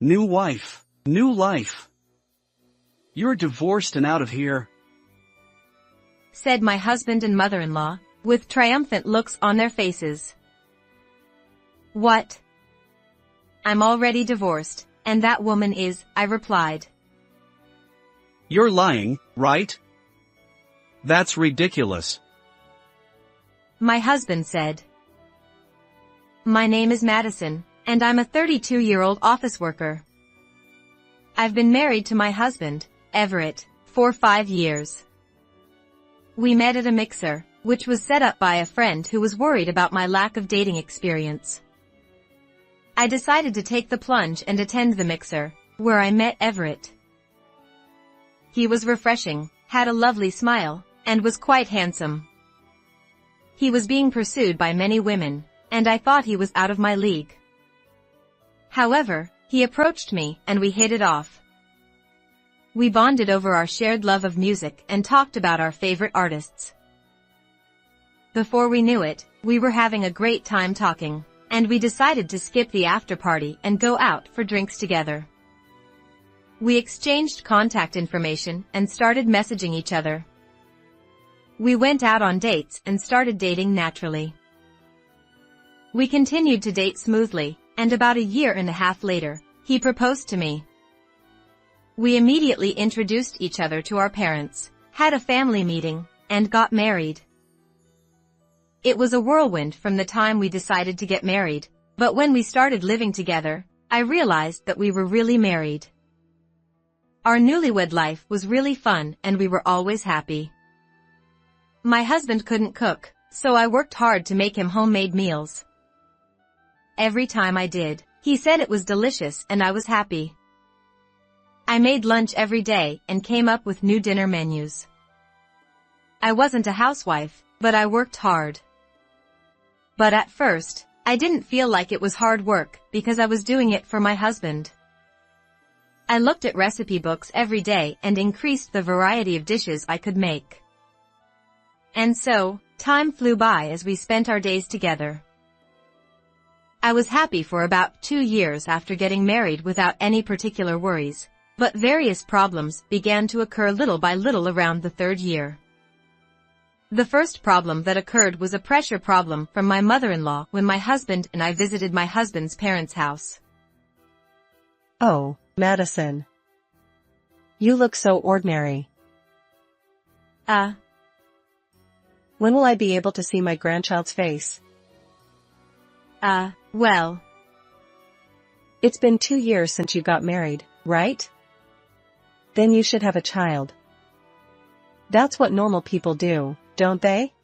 New wife. New life. You're divorced and out of here, said my husband and mother-in-law, with triumphant looks on their faces. What? I'm already divorced, and that woman is, I replied. You're lying, right? That's ridiculous. My husband said. My name is Madison, and I'm a 32-year-old office worker. I've been married to my husband, Everett, for 5 years. We met at a mixer, which was set up by a friend who was worried about my lack of dating experience. I decided to take the plunge and attend the mixer, where I met Everett. He was refreshing, had a lovely smile, and was quite handsome. He was being pursued by many women, and I thought he was out of my league. However, he approached me, and we hit it off. We bonded over our shared love of music and talked about our favorite artists. Before we knew it, we were having a great time talking, and we decided to skip the after party and go out for drinks together. We exchanged contact information and started messaging each other. We went out on dates and started dating naturally. We continued to date smoothly, and about a year and a half later, he proposed to me. We immediately introduced each other to our parents, had a family meeting, and got married. It was a whirlwind from the time we decided to get married, but when we started living together, I realized that we were really married. Our newlywed life was really fun and we were always happy. My husband couldn't cook, so I worked hard to make him homemade meals. Every time I did, he said it was delicious and I was happy. I made lunch every day and came up with new dinner menus. I wasn't a housewife, but I worked hard. But at first, I didn't feel like it was hard work because I was doing it for my husband. I looked at recipe books every day and increased the variety of dishes I could make. And so, time flew by as we spent our days together. I was happy for about 2 years after getting married without any particular worries, but various problems began to occur little by little around the 3rd year. The first problem that occurred was a pressure problem from my mother-in-law when my husband and I visited my husband's parents' house. Oh, Madison. You look so ordinary. When will I be able to see my grandchild's face? Well. It's been 2 years since you got married, right? Then you should have a child. That's what normal people do, don't they?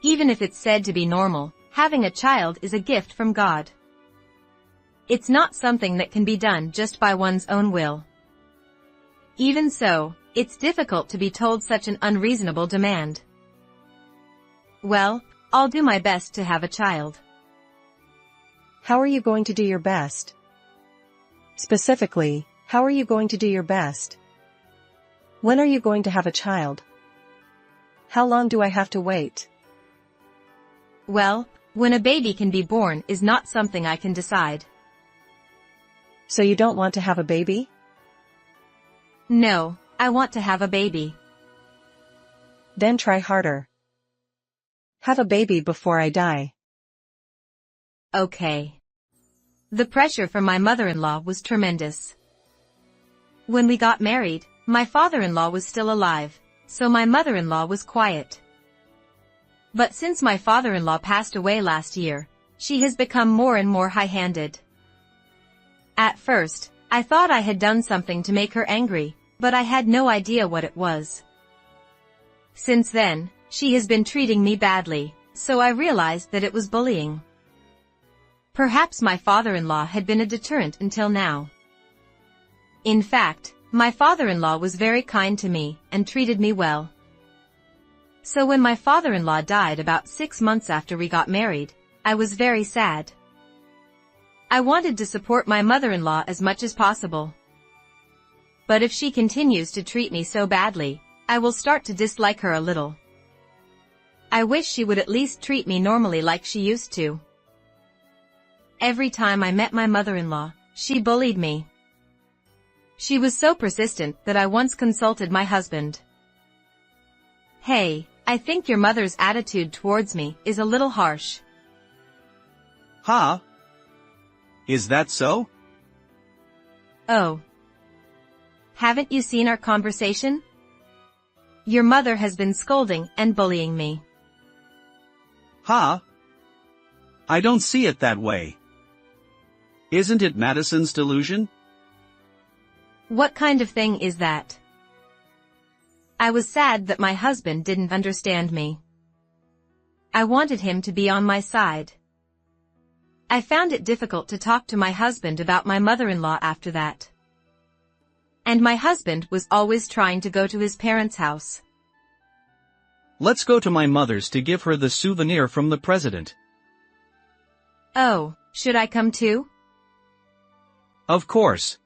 Even if it's said to be normal, having a child is a gift from God. It's not something that can be done just by one's own will. Even so, it's difficult to be told such an unreasonable demand. Well, I'll do my best to have a child. How are you going to do your best? Specifically, how are you going to do your best? When are you going to have a child? How long do I have to wait? Well, when a baby can be born is not something I can decide. So you don't want to have a baby? No, I want to have a baby. Then try harder. Have a baby before I die. Okay. The pressure from my mother-in-law was tremendous. When we got married, my father-in-law was still alive, so my mother-in-law was quiet. But since my father-in-law passed away last year, she has become more and more high-handed. At first, I thought I had done something to make her angry, but I had no idea what it was. Since then, she has been treating me badly, so I realized that it was bullying. Perhaps my father-in-law had been a deterrent until now. In fact, my father-in-law was very kind to me and treated me well. So when my father-in-law died about 6 months after we got married, I was very sad. I wanted to support my mother-in-law as much as possible. But if she continues to treat me so badly, I will start to dislike her a little. I wish she would at least treat me normally like she used to. Every time I met my mother-in-law, she bullied me. She was so persistent that I once consulted my husband. "Hey, I think your mother's attitude towards me is a little harsh." Huh? Is that so? "Oh. Haven't you seen our conversation? Your mother has been scolding and bullying me." Huh? I don't see it that way. Isn't it Madison's delusion? "What kind of thing is that?" I was sad that my husband didn't understand me. I wanted him to be on my side. I found it difficult to talk to my husband about my mother-in-law after that. And my husband was always trying to go to his parents' house. Let's go to my mother's to give her the souvenir from the president. "Oh, should I come too?" Of course.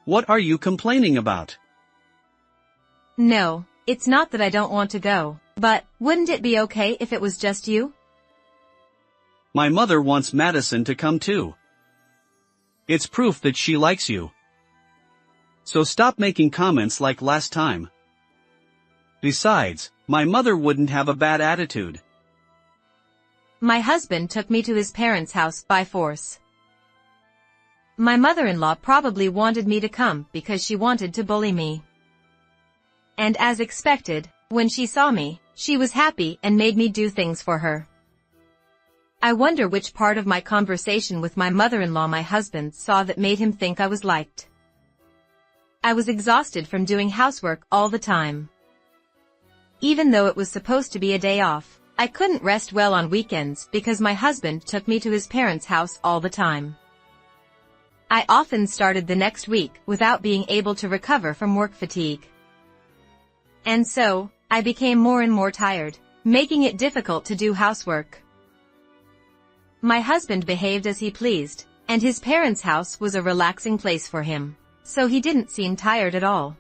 What are you complaining about? "No, it's not that I don't want to go, but wouldn't it be okay if it was just you?" My mother wants Madison to come too. It's proof that she likes you. So stop making comments like last time. Besides, my mother wouldn't have a bad attitude. My husband took me to his parents' house by force. My mother-in-law probably wanted me to come because she wanted to bully me. And as expected, when she saw me, she was happy and made me do things for her. I wonder which part of my conversation with my mother-in-law my husband saw that made him think I was liked. I was exhausted from doing housework all the time. Even though it was supposed to be a day off, I couldn't rest well on weekends because my husband took me to his parents' house all the time. I often started the next week without being able to recover from work fatigue. And so, I became more and more tired, making it difficult to do housework. My husband behaved as he pleased, and his parents' house was a relaxing place for him, so he didn't seem tired at all.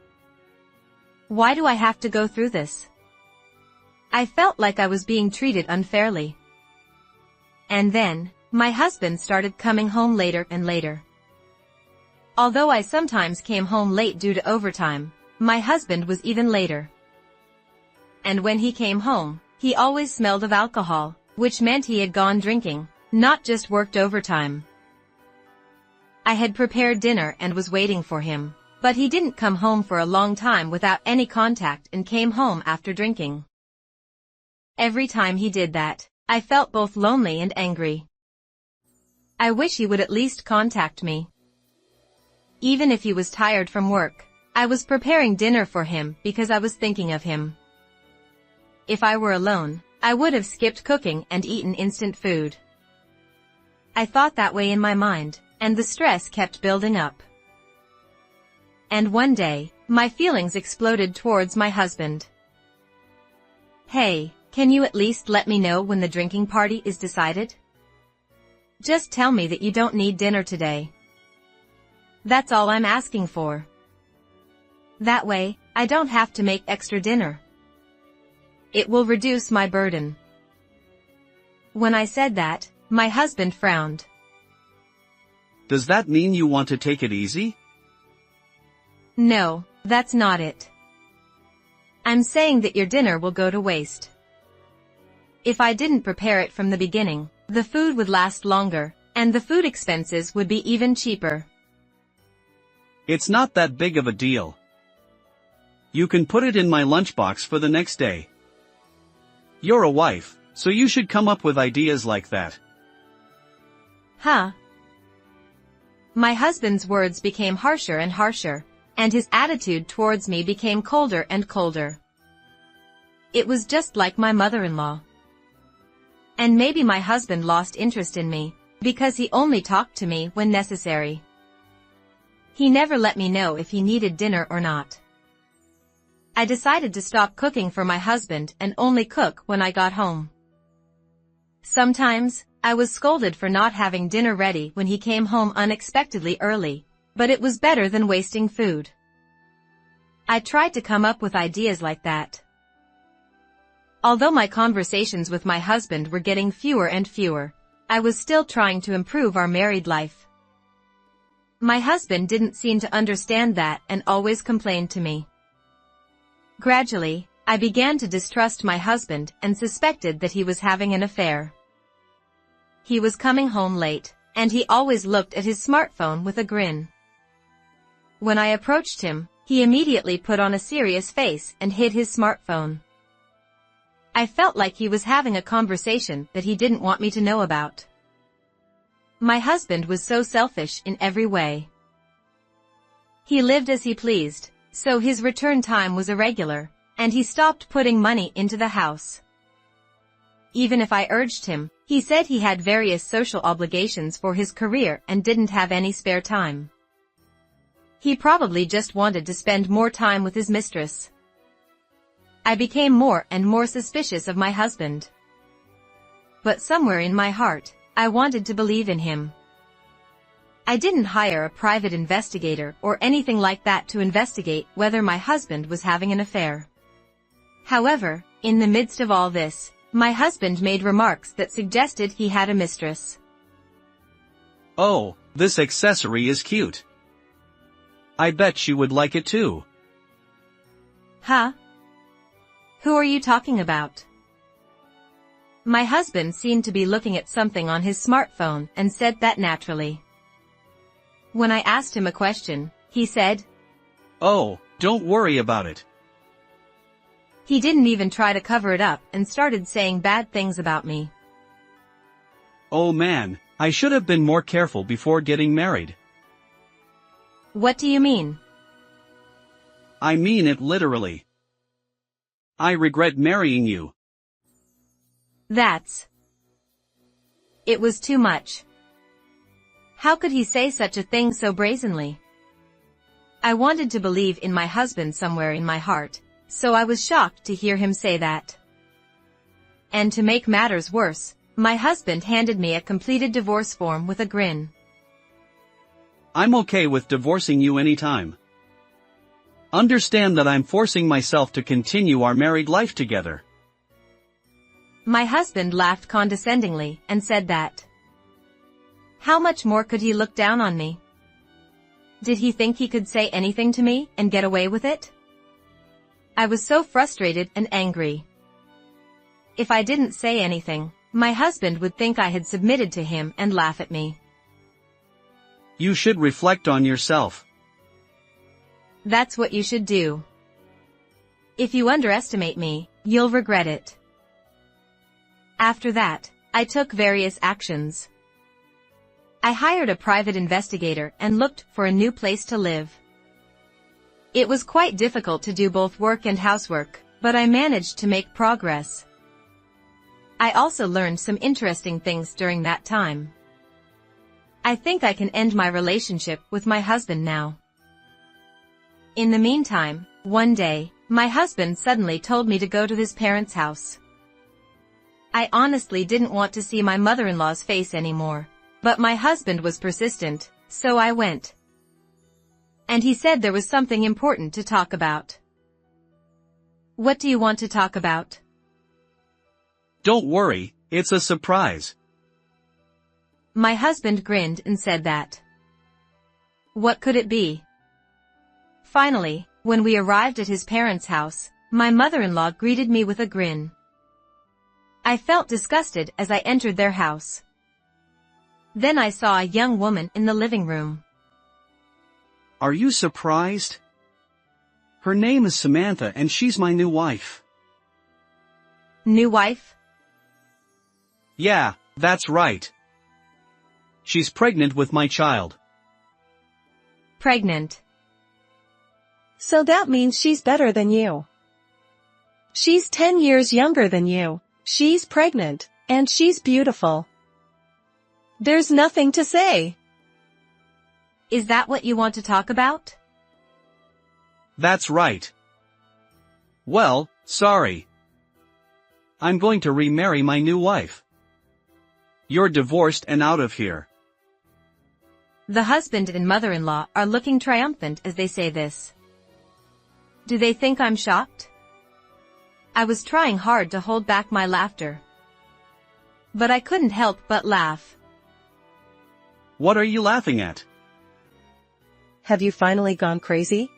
Why do I have to go through this? I felt like I was being treated unfairly. And then, my husband started coming home later and later. Although I sometimes came home late due to overtime, my husband was even later. And when he came home, he always smelled of alcohol, which meant he had gone drinking, not just worked overtime. I had prepared dinner and was waiting for him, but he didn't come home for a long time without any contact and came home after drinking. Every time he did that, I felt both lonely and angry. I wish he would at least contact me. Even if he was tired from work, I was preparing dinner for him because I was thinking of him. If I were alone, I would have skipped cooking and eaten instant food. I thought that way in my mind, and the stress kept building up. And one day, my feelings exploded towards my husband. "Hey, can you at least let me know when the drinking party is decided? Just tell me that you don't need dinner today. That's all I'm asking for. That way, I don't have to make extra dinner. It will reduce my burden." When I said that, my husband frowned. Does that mean you want to take it easy? "No, that's not it. I'm saying that your dinner will go to waste. If I didn't prepare it from the beginning, the food would last longer, and the food expenses would be even cheaper." It's not that big of a deal. You can put it in my lunchbox for the next day. You're a wife, so you should come up with ideas like that. Huh? My husband's words became harsher and harsher, and his attitude towards me became colder and colder. It was just like my mother-in-law. And maybe my husband lost interest in me, because he only talked to me when necessary. He never let me know if he needed dinner or not. I decided to stop cooking for my husband and only cook when I got home. Sometimes, I was scolded for not having dinner ready when he came home unexpectedly early, but it was better than wasting food. I tried to come up with ideas like that. Although my conversations with my husband were getting fewer and fewer, I was still trying to improve our married life. My husband didn't seem to understand that and always complained to me. Gradually, I began to distrust my husband and suspected that he was having an affair. He was coming home late, and he always looked at his smartphone with a grin. When I approached him, he immediately put on a serious face and hid his smartphone. I felt like he was having a conversation that he didn't want me to know about. My husband was so selfish in every way. He lived as he pleased, so his return time was irregular, and he stopped putting money into the house. Even if I urged him, he said he had various social obligations for his career and didn't have any spare time. He probably just wanted to spend more time with his mistress. I became more and more suspicious of my husband. But somewhere in my heart, I wanted to believe in him. I didn't hire a private investigator or anything like that to investigate whether my husband was having an affair. However, in the midst of all this, my husband made remarks that suggested he had a mistress. Oh, this accessory is cute. I bet she would like it too. Huh? Who are you talking about? My husband seemed to be looking at something on his smartphone and said that naturally. When I asked him a question, he said, "Oh, don't worry about it." He didn't even try to cover it up and started saying bad things about me. Oh man, I should have been more careful before getting married. What do you mean? I mean it literally. I regret marrying you. It was too much. How could he say such a thing so brazenly? I wanted to believe in my husband somewhere in my heart, so I was shocked to hear him say that. And to make matters worse, my husband handed me a completed divorce form with a grin. I'm okay with divorcing you anytime. Understand that I'm forcing myself to continue our married life together. My husband laughed condescendingly and said that. How much more could he look down on me? Did he think he could say anything to me and get away with it? I was so frustrated and angry. If I didn't say anything, my husband would think I had submitted to him and laugh at me. You should reflect on yourself. That's what you should do. If you underestimate me, you'll regret it. After that, I took various actions. I hired a private investigator and looked for a new place to live. It was quite difficult to do both work and housework, but I managed to make progress. I also learned some interesting things during that time. I think I can end my relationship with my husband now. In the meantime, one day, my husband suddenly told me to go to his parents' house. I honestly didn't want to see my mother-in-law's face anymore, but my husband was persistent, so I went. And he said there was something important to talk about. What do you want to talk about? Don't worry, it's a surprise. My husband grinned and said that. What could it be? Finally, when we arrived at his parents' house, my mother-in-law greeted me with a grin. I felt disgusted as I entered their house. Then I saw a young woman in the living room. Are you surprised? Her name is Samantha and she's my new wife. New wife? Yeah, that's right. She's pregnant with my child. Pregnant. So that means she's better than you. She's 10 years younger than you, she's pregnant, and she's beautiful. There's nothing to say. Is that what you want to talk about? That's right. Well, sorry. I'm going to remarry my new wife. You're divorced and out of here. The husband and mother-in-law are looking triumphant as they say this. Do they think I'm shocked? I was trying hard to hold back my laughter. But I couldn't help but laugh. What are you laughing at? Have you finally gone crazy?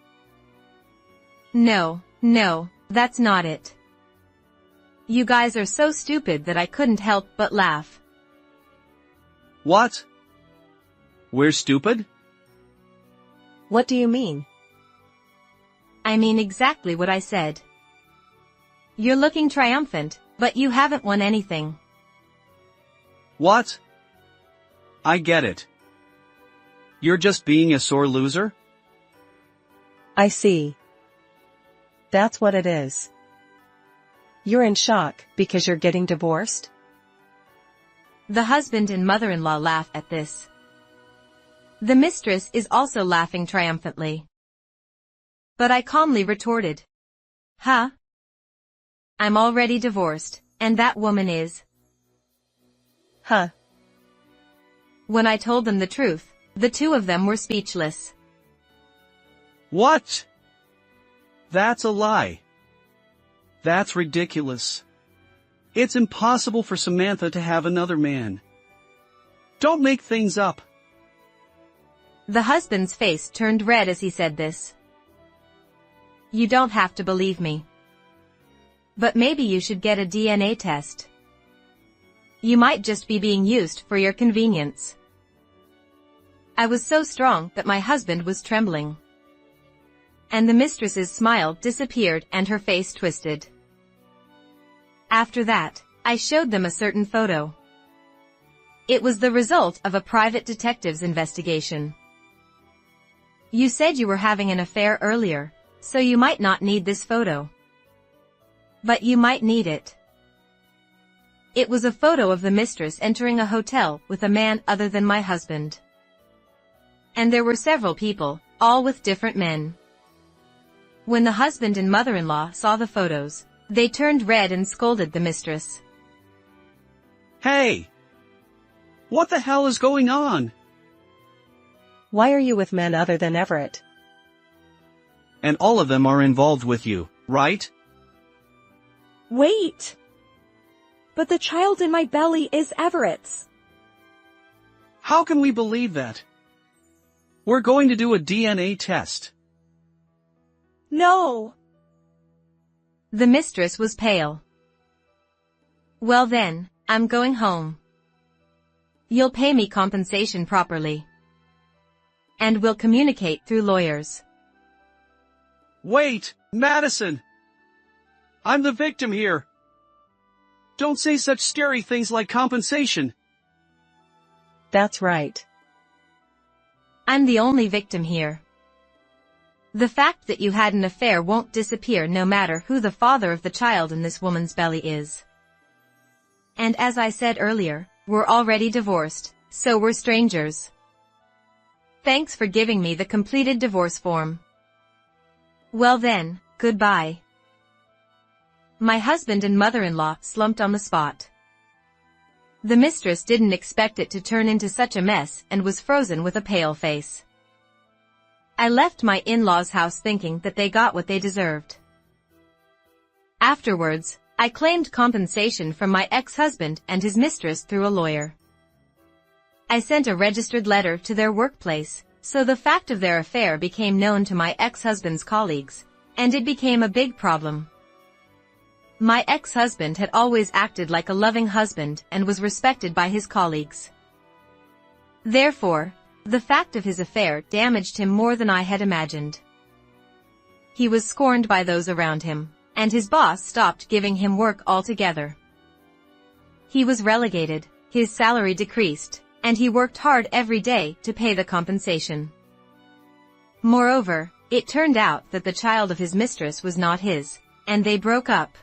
No, that's not it. You guys are so stupid that I couldn't help but laugh. What? We're stupid? What do you mean? I mean exactly what I said. You're looking triumphant, but you haven't won anything. What? I get it. You're just being a sore loser? I see. That's what it is. You're in shock because you're getting divorced? The husband and mother-in-law laugh at this. The mistress is also laughing triumphantly. But I calmly retorted. Huh? I'm already divorced, and that woman is. Huh. When I told them the truth, the two of them were speechless. What? That's a lie. That's ridiculous. It's impossible for Samantha to have another man. Don't make things up. The husband's face turned red as he said this. You don't have to believe me. But maybe you should get a DNA test. You might just be being used for your convenience. I was so strong that my husband was trembling. And the mistress's smile disappeared and her face twisted. After that, I showed them a certain photo. It was the result of a private detective's investigation. You said you were having an affair earlier, so you might not need this photo. But you might need it. It was a photo of the mistress entering a hotel with a man other than my husband. And there were several people, all with different men. When the husband and mother-in-law saw the photos, they turned red and scolded the mistress. Hey! What the hell is going on? Why are you with men other than Everett? And all of them are involved with you, right? Wait! But the child in my belly is Everett's. How can we believe that? We're going to do a DNA test. No! The mistress was pale. Well then, I'm going home. You'll pay me compensation properly. And we'll communicate through lawyers. Wait, Madison! I'm the victim here. Don't say such scary things like compensation. That's right. I'm the only victim here. The fact that you had an affair won't disappear no matter who the father of the child in this woman's belly is. And as I said earlier, we're already divorced, so we're strangers. Thanks for giving me the completed divorce form. Well then, goodbye. My husband and mother-in-law slumped on the spot. The mistress didn't expect it to turn into such a mess and was frozen with a pale face. I left my in-laws' house thinking that they got what they deserved. Afterwards, I claimed compensation from my ex-husband and his mistress through a lawyer. I sent a registered letter to their workplace, so the fact of their affair became known to my ex-husband's colleagues, and it became a big problem. My ex-husband had always acted like a loving husband and was respected by his colleagues. Therefore, the fact of his affair damaged him more than I had imagined. He was scorned by those around him, and his boss stopped giving him work altogether. He was relegated, his salary decreased, and he worked hard every day to pay the compensation. Moreover, it turned out that the child of his mistress was not his, and they broke up.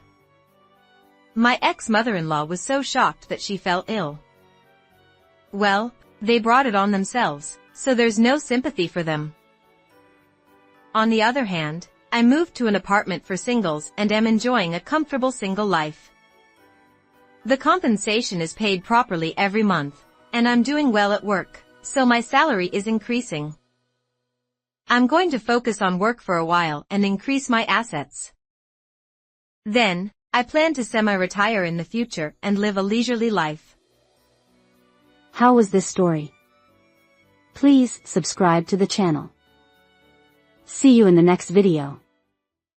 My ex-mother-in-law was so shocked that she fell ill. Well, they brought it on themselves, so there's no sympathy for them. On the other hand, I moved to an apartment for singles and am enjoying a comfortable single life. The compensation is paid properly every month, and I'm doing well at work, so my salary is increasing. I'm going to focus on work for a while and increase my assets. Then, I plan to semi-retire in the future and live a leisurely life. How was this story? Please subscribe to the channel. See you in the next video.